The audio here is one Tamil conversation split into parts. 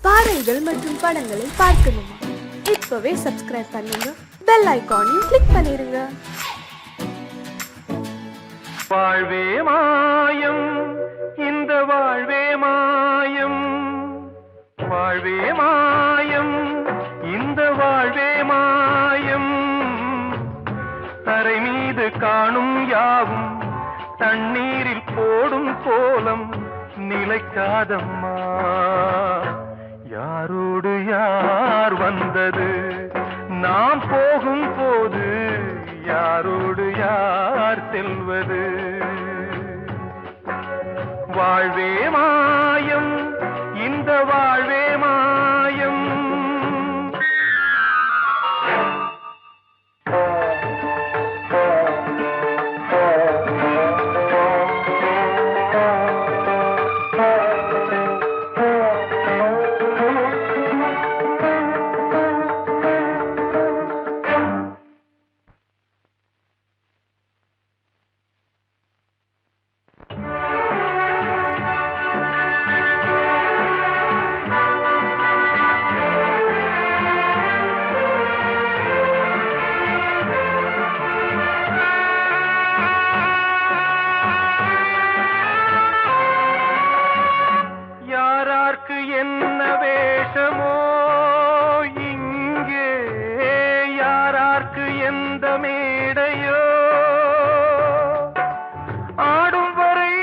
பாடல்கள் மற்றும் படங்களை பார்க்கணுமா? இப்பவே சப்ஸ்கிரைப் பண்ணுங்க, பெல் ஐகானையும் கிளிக் பண்ணிருங்க. வாழ்வே மாயம், இந்த வாழ்வே மாயம், வாழ்வே மாயம், இந்த வாழ்வே மாயம். தரை மீது காணும் யாவும் தண்ணீரில் போடும் கோலம் நிலைக்காதம்மா. யாரோடு யார் வந்தது நாம் போகும் போது, யாரோடு யார் செல்வது? வாழ்வே மாயம், இந்த வாழ்வே மாயம். என்ன வேஷமோ இங்கே, யாரார்க்கு எந்த மேடையோ, ஆடும் வரை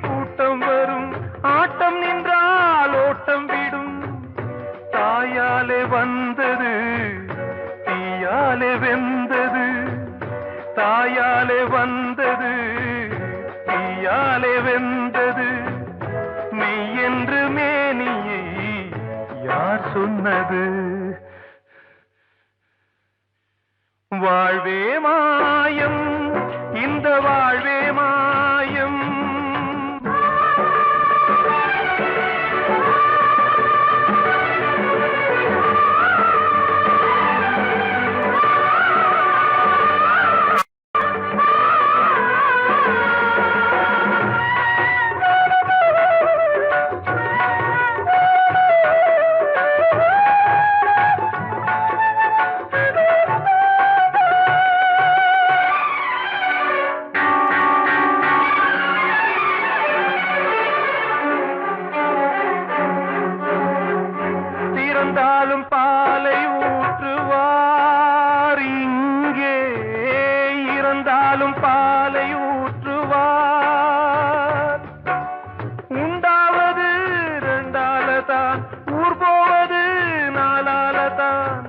கூட்டம் வரும், ஆட்டம் நின்றால் ஓட்டம் விடும். தாயாலே வந்தது தீயாலே வெந்தது, தாயாலே வந்தது தீயாலே வெந்தது. மெய் என்று மேனியை யார் சொன்னது? வாழ்வே மாயம், இந்த வாழ்வே மாயம். இறந்தாலும் பாலை ஊற்றுவார் இங்கே, இறந்தாலும் பாலை ஊற்றுவார். உண்டாவது ரெண்டாலதான், ஊர் போவது நாலாலதான்.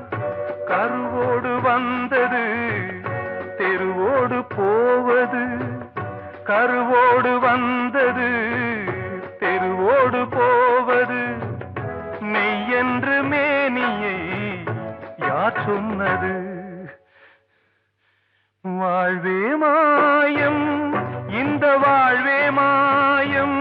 கருவோடு வந்தது தெருவோடு போவது, கருவோடு வந்தது தெருவோடு போவது. மெய் என்று மேனியை யார் சொன்னது? வாழ்வே மாயம், இந்த வாழ்வே மாயம்.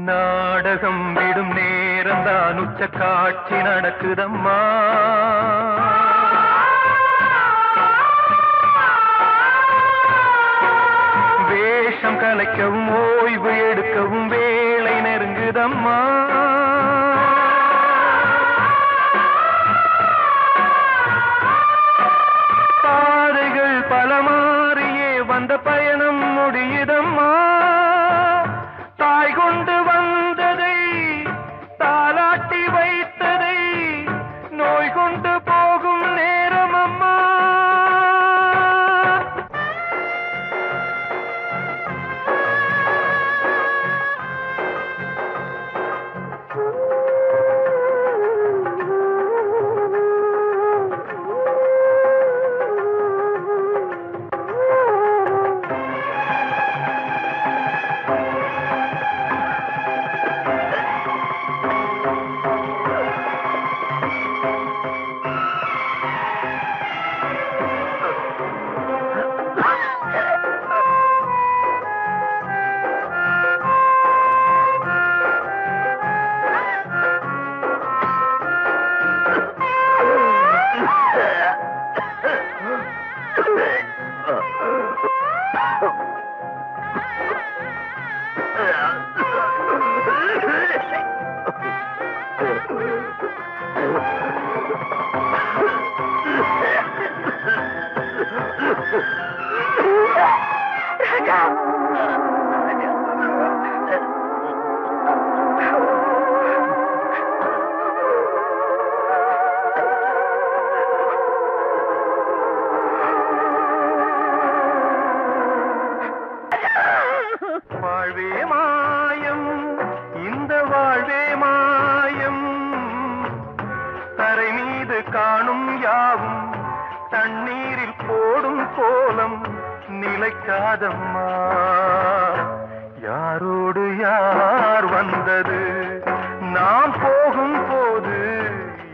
நாடகம் விடும் நேரம்தான் உச்ச காட்சி நடக்குதம்மா. வேஷம் கலைக்கவும் ஓய்வு எடுக்கவும் வேளை நெருங்குதம்மா. பாதைகள் பல மாறியே வந்த பயணம் முடியுதம்மா. தாய் கொண்டு வந்ததை தாலாட்டி வைத்ததை நோய் கொண்டு போகும் தண்ணீரில் போடும் கோலம் நிலைக்காதம்மா. யாரோடு யார் வந்தது நாம் போகும் போது,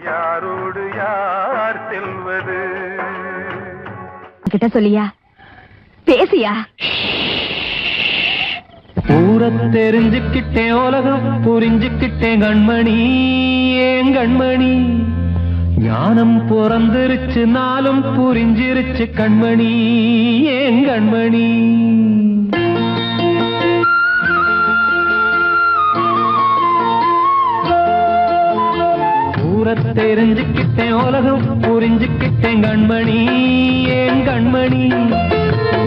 யாரோடு யார் செல்வது? கிட்ட சொல்லியா பேசியா? ஊரை தெரிஞ்சுக்கிட்டேன், உலகம் புரிஞ்சுக்கிட்டேன் கண்மணி, ஏன் கண்மணி. ஞானம் பிறந்திருச்சு, நாளும் புரிஞ்சிருச்சு கண்மணி, ஏன் கண்மணி. ஊரை தெரிஞ்சுக்கிட்டேன், உலகம் புரிஞ்சுக்கிட்டேன் கண்மணி, ஏன் கண்மணி.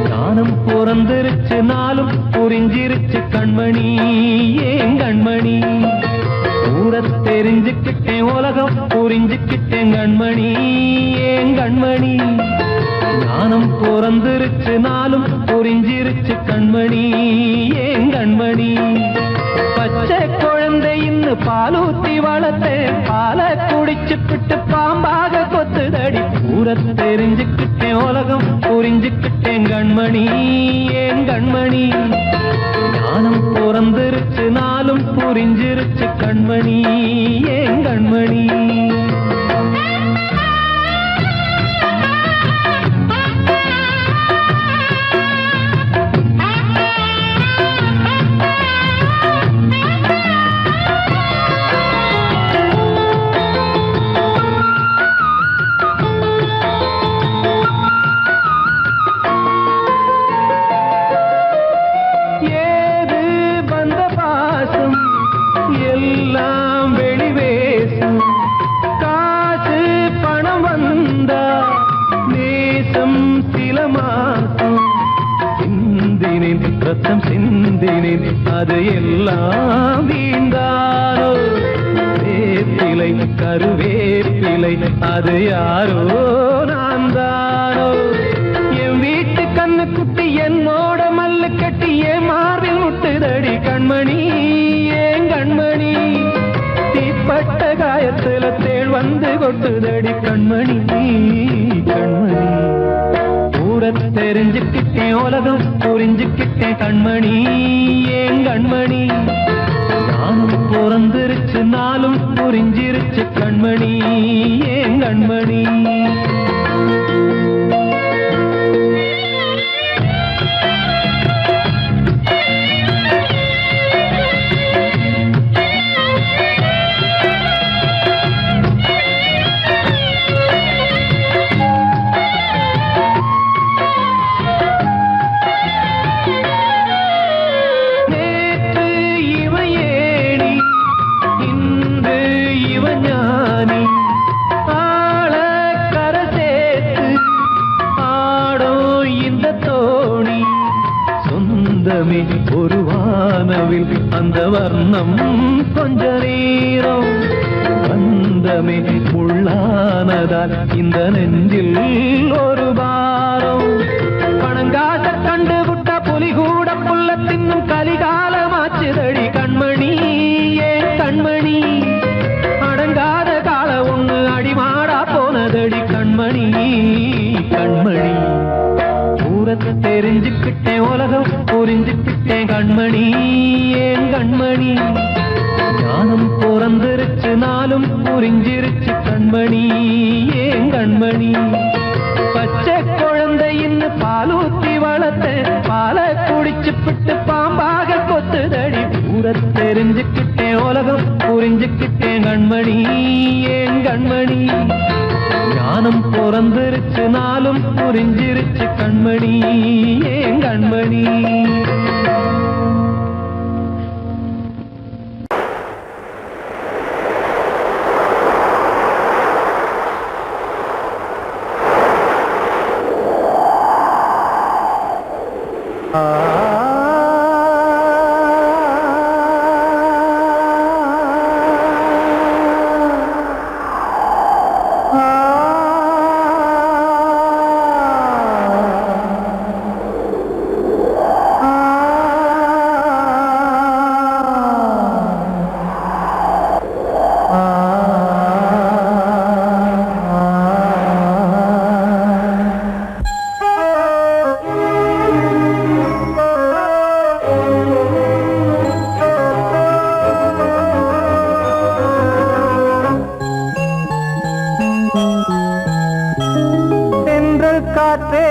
ஞானம் பிறந்திருச்சு, நாளும் புரிஞ்சிருச்சு கண்மணி, ஏன் கண்மணி. ஊரை தெரிஞ்சுக்கிட்டேன், உலகம் புரிஞ்சுக்கிட்டேன் கண்மணி, ஏன் கண்மணி. ஞானம் பிறந்திருச்சு, நாளும் புரிஞ்சிருச்சு கண்மணி, ஏன் கண்மணி. பச்சை குழந்தை இன்னும் பாலூத்தி வளர்த்தேன், பாலை குடிச்சுப்பிட்டு பாம்பாக கொத்துதடி. ஊரை தெரிஞ்சுக்கிட்டேன், உலகம் புரிஞ்சுக்கிட்டேன் கண்மணி, ஏன் கண்மணி. ஞானம் பிறந்திருச்சு, நாளும் புரிஞ்சிருச்சு கண்மணி, ஏன் கண்மணி. ரத்தம் சிந்தினேன், அது எல்லாம் வீந்தாரோ. வேப்பிலை கருவேப்பிலை, அது யாரோ நான் தானோ. என் வீட்டு கண்ணு குட்டி என்னோட மல்லு கட்டி என் மார்பில் முட்டுதடி கண்மணி, ஏன் கண்மணி. தீப்பட்ட காயத்துல தேள் வந்து கொட்டுதடி கண்மணி, கண்மணி. ஊரை தெரிஞ்சுக்கிட்டேன், உலகம் புரிஞ்சுக்கிட்டேன் கண்மணி, ஏன் கண்மணி. நானும் பிறந்திருச்சு, நாளும் புரிஞ்சிருச்சு கண்மணி, ஏன் கண்மணி. ஒரு வானவில் அந்த வர்ணம் கொஞ்ச நேரம் வந்தமே உள்ளானதால் இந்த நெஞ்சில் ஒரு பாரம். பணங்காச கண்டு விட்ட புலி கூட புல்ல தின்னும் கலிகாலமாச்சுதடி கண்மணி, ஏன் கண்மணி. அடங்காத கால ஒண்ணு அடிமாடா போனதடி கண்மணி, கண்மணி. ஊரை தெரிஞ்சுக்கிட்டேன், உலகம் புரிஞ்சுக்கிட்டேன் கண்மணி, ஏன் கண்மணி. ஞானம் பிறந்திருச்சு, நாளும் புரிஞ்சிருச்சு கண்மணி, ஏன் கண்மணி. பச்சை குழந்தை இன்னும் பாலூத்தி வளர்த்தேன், பாலை குடிச்சுப்பிட்டு பாம்பாக கொத்துதடி. ஊரை தெரிஞ்சுக்கிட்டேன், உலகம் புரிஞ்சுக்கிட்டேன் கண்மணி, ஏன் கண்மணி. ஞானம் பிறந்திருச்சு, நாளும் புரிஞ்சிருச்சு கண்மணி, ஏன் கண்மணி. காற்றே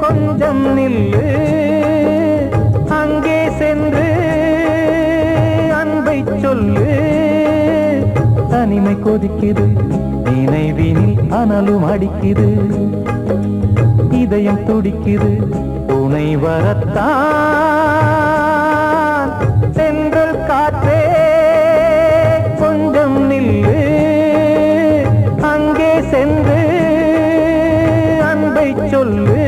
கொஞ்சம் நில்லு, அங்கே சென்று அன்பை சொல்லு. தனிமை கொதிக்குது, நினைவினில் அனலும் அடிக்குது, இதயம் துடிக்குது, துணை வரத்தான். சென்றல் காற்றே கொஞ்சம் நில்லு, அங்கே சென்று அன்பை சொல்லு.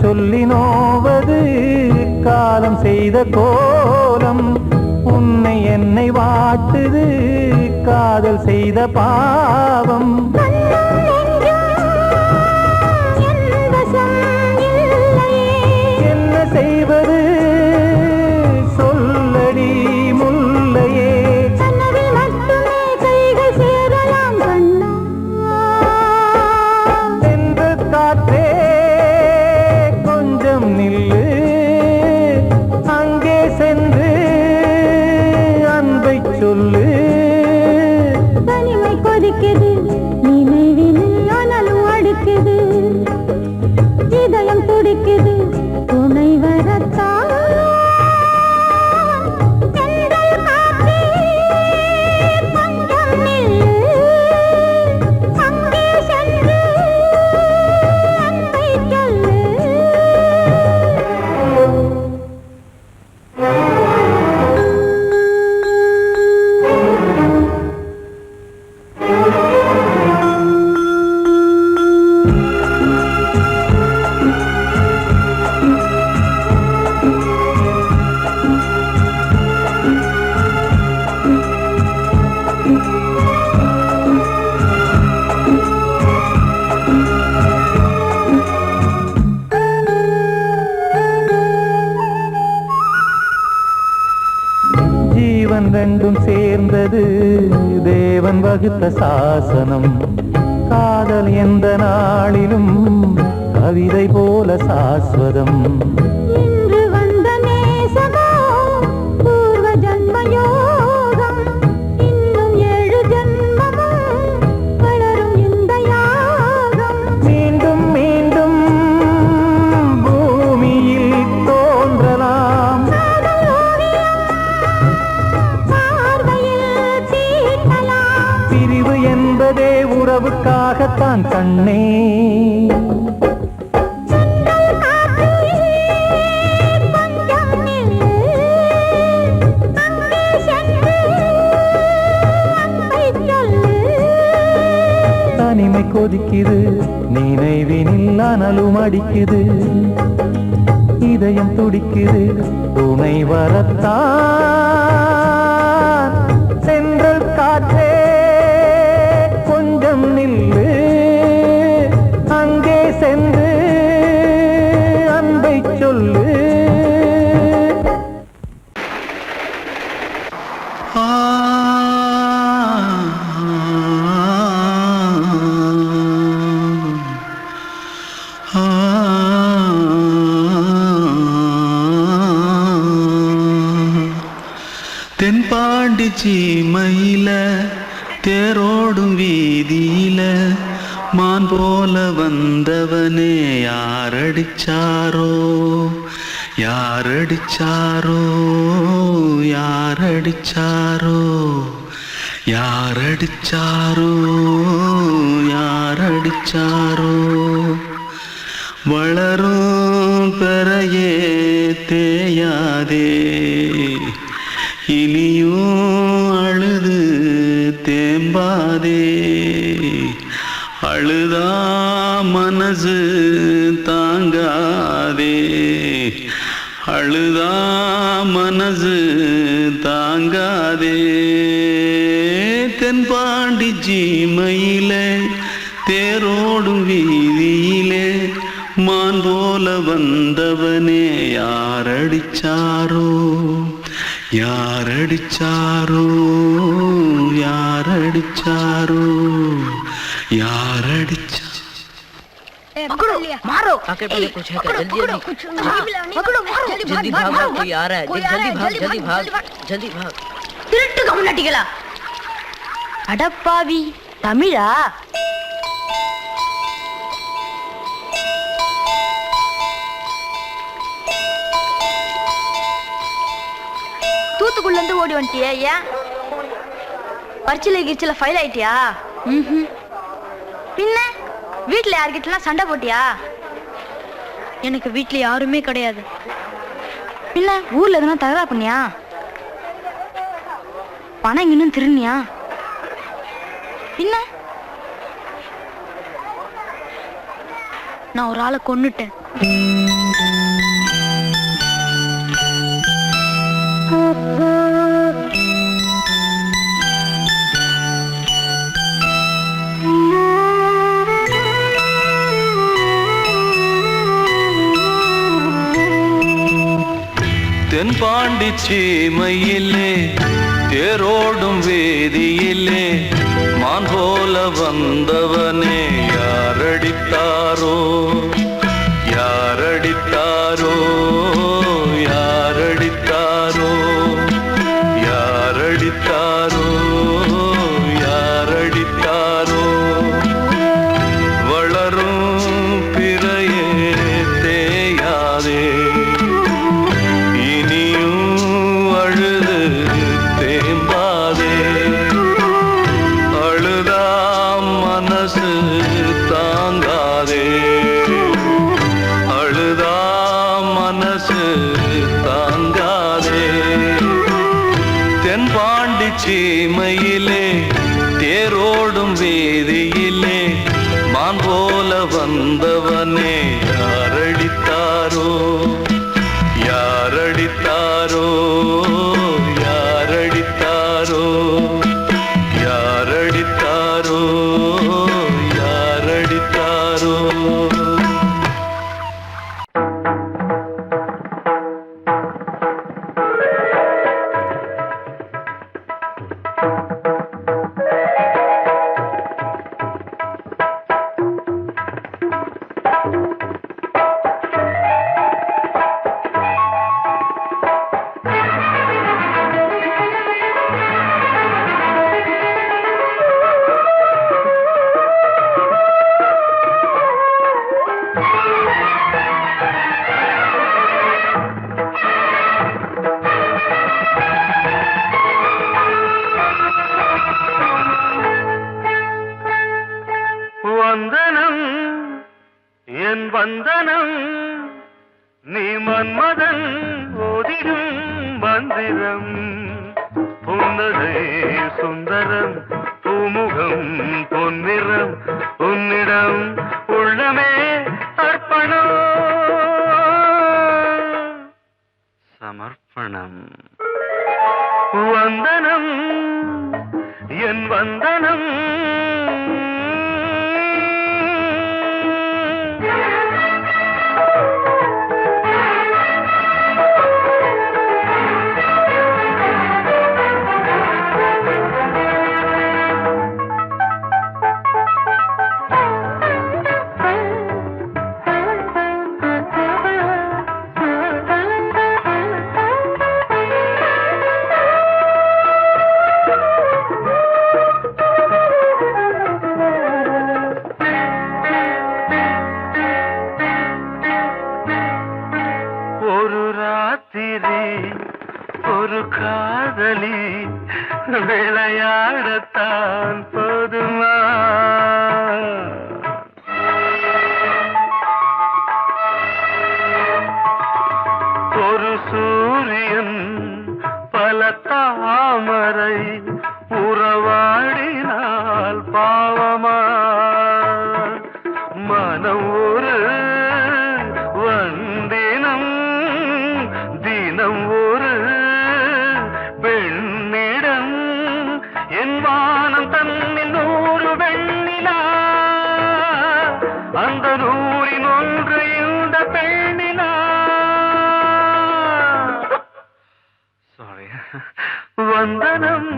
சொல்லி நோவது காலம் செய்த கோலம், உன்னை என்னை வாட்டுது காதல் செய்த பாவம். என்ன செய்வது சொல்லடி முல்லையே, சென்று காற்றே கொஞ்சம் நில்லு, அங்கே சென்று அன்பை சொல்லு. தனிமை கொதிக்குது, நினைவினில் அனலும் அடிக்குது, இதயம் துடிக்குது, துணை வரத்தான். சென்றல் காற்றே கொஞ்சம் நில்லு, அங்கே சென்று அன்பை சொல்லு. ஜீவன் ரெண்டும் சேர்ந்தது தேவன் வகுத்த சாசனம், காதல் எந்த நாளிலும் கவிதை போல சாஸ்வதம். இன்று வந்த நேசமோ பூர்வ ஜன்ம யோகம், இன்னும் 7 ஜன்மமும் வளரும் இந்த யாகம். மீண்டும் மீண்டும் பூமியில் தோன்றலாம், பார்வையில் தீட்டலாம். பிரிவு என்பதே உறவுக்காகத்தான் கண்ணே. சென்றல் காற்றே கொஞ்சம் நில்லு, அங்கே சென்று அன்பை சொல்லு. தனிமை கொதிக்குது, நினைவினில் அனலும் அடிக்குது, இதயம் துடிக்குது, துணை வரத்தான். சென்றல் காற்றே கொஞ்சம் நில்லு, அங்கே சென்று அன்பை சொல்லு. தென்பாண்டி சீமையில தேரோடும் வீதியில மான் போல வந்தவனே யாரடிச்சாரோ யாரடிச்சாரோ யாரடிச்சாரோ யாரடிச்சாரோ யாரடிச்சாரோ. வளரும் பெறையே தேயாதே, இனியும் அழுது தேம்பாதே, அழுதா மனசு தாங்காதே, அழுதா மனசு தாங்காதே. தென்பாண்டி ஜீமையிலே தேரோடும் வீதியிலே மான் போல வந்தவனே யாரடிச்சாரோ யாரடிச்சாரோ யாரடிச்சாரோ யாரடிச்சா मारो आके पहले कुछ है क्या? जल्दी जल्दी जल्दी भाग भाग, कोई आ रहा है, जल्दी भाग जल्दी भाग। திருட்டு கம்யூனிட்டிகளா அடப்பாவி தமிழா தூத்துக்குள்ள இருந்து ஓடி வந்துட்டியா? ஏன் பரிச்சில கிரிச்சில ஃபைல் ஆயிட்டியா? பின்ன வீட்டுல யார்கிட்டலாம் சண்டை போட்டியா? எனக்கு வீட்டுல யாருமே கிடையாது. பின்ன ஊர்ல எதுனா தகரா பண்ணியா? பணம் இன்னும் திருநியா? பின்ன நான் ஒரு ஆளை கொன்னுட்டேன். தென்பாண்டி சீமையிலே தேரோடும் வேதியிலே மான் போல வந்தவனே யாரடித்தாரோ யாரடித்தாரோ யாரடித்தாரோ யாரடித்தாரோ யாரடித்தாரோ வளரும் பிறையே தேயாதே சீமையிலே தேரோடும் வேதியிலே மான் போல வந்தவனே யாரடித்தாரோ யாரடித்தாரோ யாரடித்தாரோ யாரடித்தாரோ யாரடித்தாரோ வந்தனம் என் வந்தனம் நீ மன்மதன் ஓதிடும் மந்திரம் புன்னகை சுந்தரம் பூமுகம் பொன்னிறம் உன்னிடம் உள்ளமே அர்ப்பணம் சமர்ப்பணம் வந்தனம் என் வந்தனம் ஒரு காதலி விளையாடத்தான் போதுமா ஒரு சூரியன் பல தாமரை உறவாடினால் பாவமா மனம் ஒரு வந்தினம் தினம் ஒரு பெண்ணிடம் என் வானம் அந்த நூறின் ஒன்று இந்த பெண்ணினா. சாரி. வந்தனம்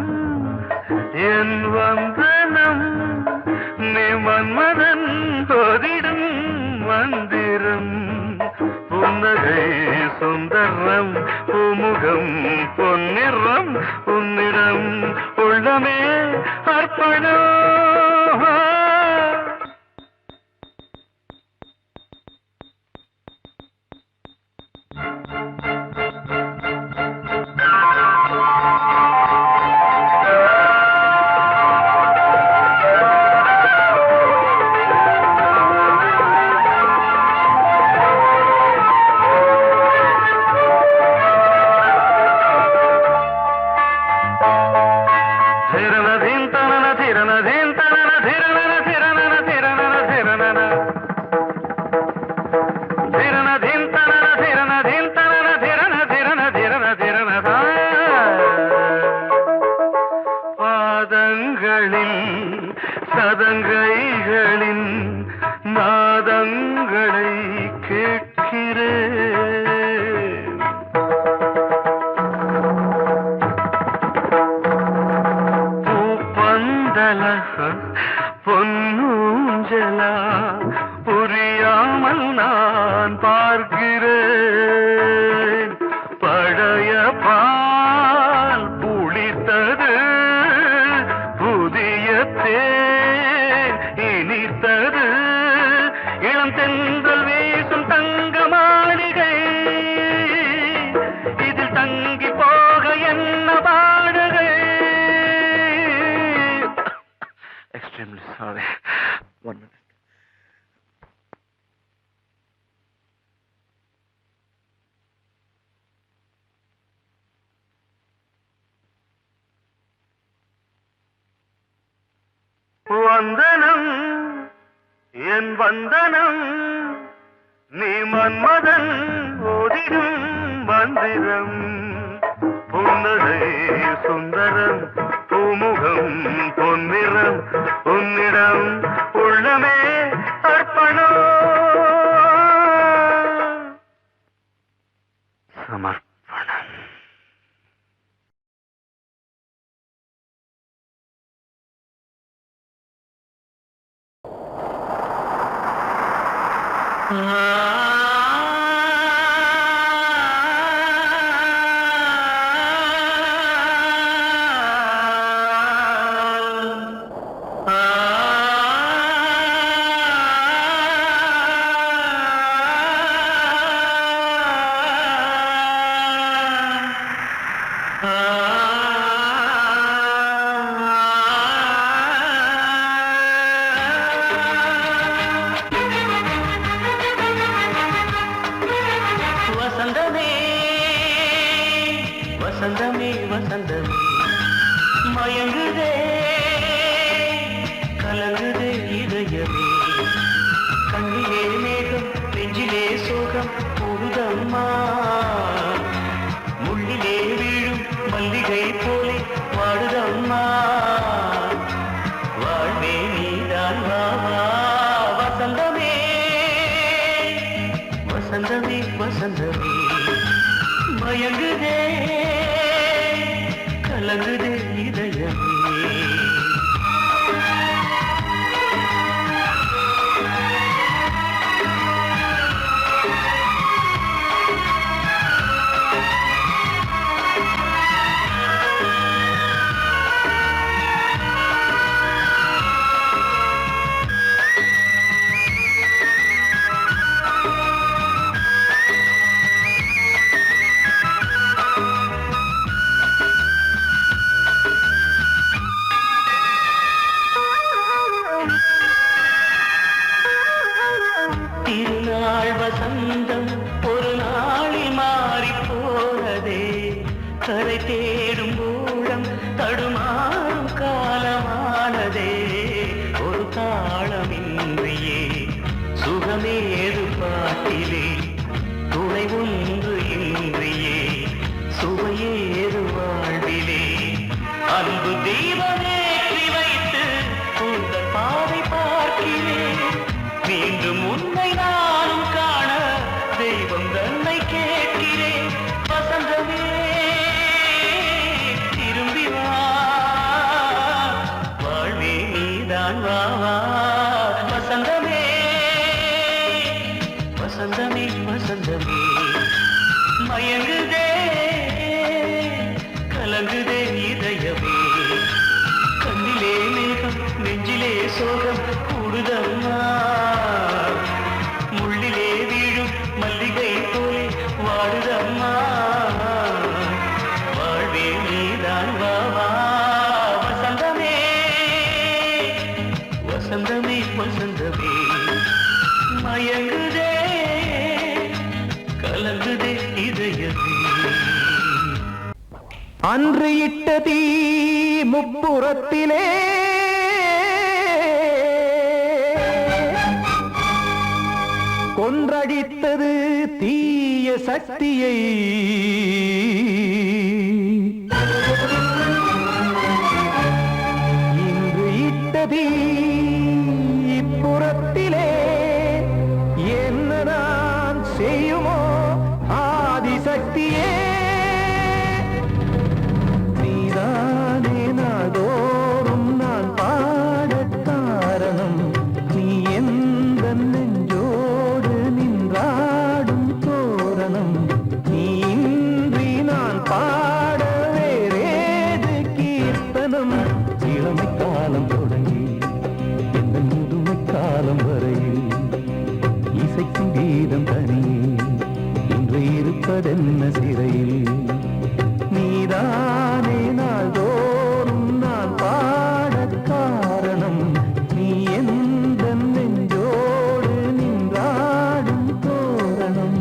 என் வந்தனம் நீ மன்மதன் போதிடும் மந்திரம். புன்னகை சுந்தரம் பூமுகம் பொன்னிறம் உன்னிடம் உள்ளமே அர்ப்பணம். சதங்கைகளின் நாதங்களை கேட்கிறேன். பூப்பந்தல பொன்னூஞ்சலா புரியாமல் நான் பார்க்கிறேன். பழைய பால் புளித்தது புதிய தேன் இனித்தது. இளம் தென்றல் வீசும் தங்க மாளிகை இதில் தங்கி போக என்ன பாடுகை. Extremely sorry. 1 minute. வந்தனம் என் வந்தனம் நீ மன்மதன் ஓதிடும் மந்திரம். புன்னகை சுந்தரம் பூமுகம் பொன்னிறம் உன்னிடம் உள்ளமே அர்ப்பணம் சமர்ப்பணம். நீதான் வா வா வசந்தமே வசந்தமே வசந்தமே மயங்குதே கலங்குதே இதயமே கண்ணிலே மேகம் நெஞ்சிலே சோகம் கூடுதம்மா முள்ளிலே வீழும் மல்லிகை போலே வாடுதம்மா வாழ்வே நீதான் வா வா வசந்தமே வசந்தமே வசந்தமே மயங்குதே கலங்குதே இதயமே அன்று இட்ட தீ முப்புறத்திலே கொன்றடித்தது தீய சக்தியை இன்று இட்ட தீ இப்புறத்திலே என்ன நான் செய்யுமோ ஆதிசக்தியே நீதானே நாள்தோறும் நான் பாடக் காரணம் நீ எந்த நெஞ்சோடு நின்றாடும் தோரணம் நீ இன்றி நான் பாட வேறேது கீர்த்தனம் இளமை காலம் தொடங்கி எந்த முதுமை காலம் வரையில் இசைக்கும் கீதம் தனியே இன்று இருப்பதென்ன சிறையில் நீதானே நாள்தோறும் நான் பாடக் காரணம் நீ எந்த நெஞ்சோடு நின்றாடும் தோரணம்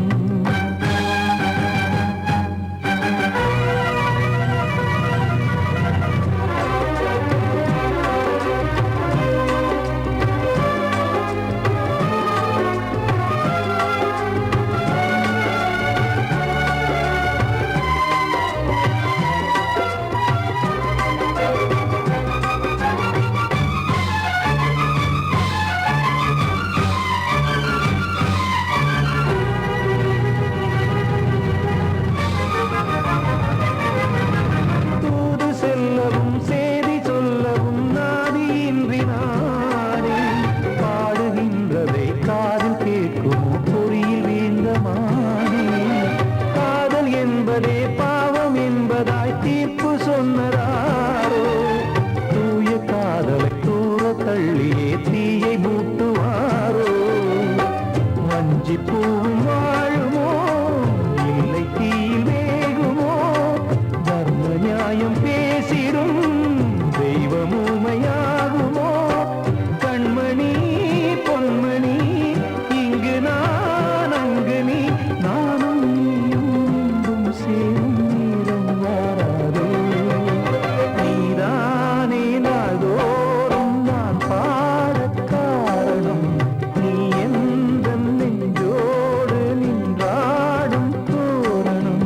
தூது செல்லவும் சேதி சொல்லவும் நாதியின்றி நானே பாடுகின்றதை காதில் கேட்குமோ பொறியில் வீழ்ந்த மானே காதல் என்பதே பாவம் என்பதாய் தீர்ப்பு சொன்னதாரோ தூய காதலை தூர தள்ளியே தீயை மூட்டுவாரோ வஞ்சி பூவும் வாழுமோ இல்லை தீயில் வேகுமோ தர்ம நியாயம் பேசிடும் தெய்வமுமையாகுமோ கண்மணி பொன்மணி இங்கு நான் அங்கு நீ நானும் நீயும் மீண்டும் சேரும் நேரம் வாராதோ நீதானே நாள்தோறும் நான் பாடக் காரணம் நீ எந்த நெஞ்சோடு நின்றாடும் தோரணம்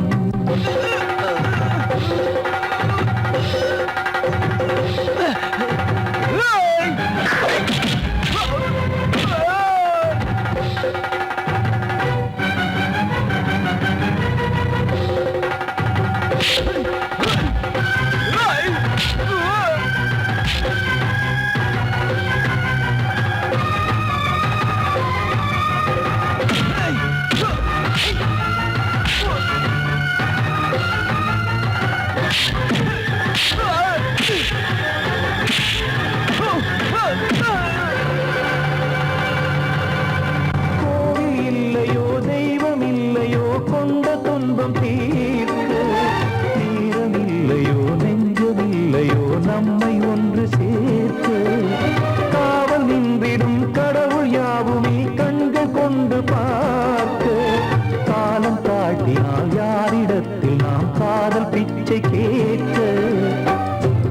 கோவில் இல்லையோ தெய்வம் இல்லையோ கொண்ட துன்பம் தீர்க்க நேரம் இல்லையோ நெஞ்சமில்லையோ நம்மை ஒன்று சேர்க்க காவல் நின்றிடும் கடவுள் யாவுமே கண்கள் கொண்டு பார்க்க காலம் காட்டினால் யாரிடத்தில் நாம் காதல் பிச்சை கேட்க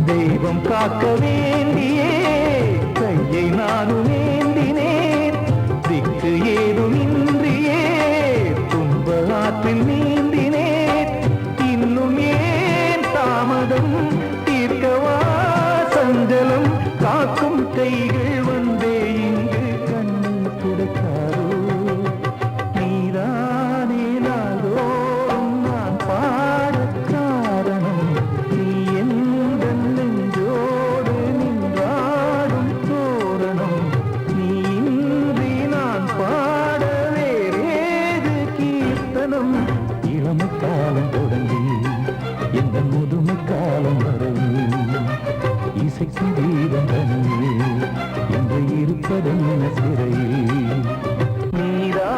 தெய்வம் காக்க வேண்டியே கையை நானும் ஏந்தினேன் திக்கு ஏதுமின்றியே துன்ப ஆற்றில் நீந்தினேன் இன்னும் ஏன் தாமதம் தீர்க்கவா சஞ்சலம் காக்கும் கைகள் வந்தே இங்கு கண்ணீர் துடைக்காரோ நீதானே நாள்தோறும் நான் பாடக் காரணம் நீ எந்த நெஞ்சோடு நின்றாடும் தோரணம் கீதம் தனியே இன்று இருப்பதென்ன சிறையில் நீரா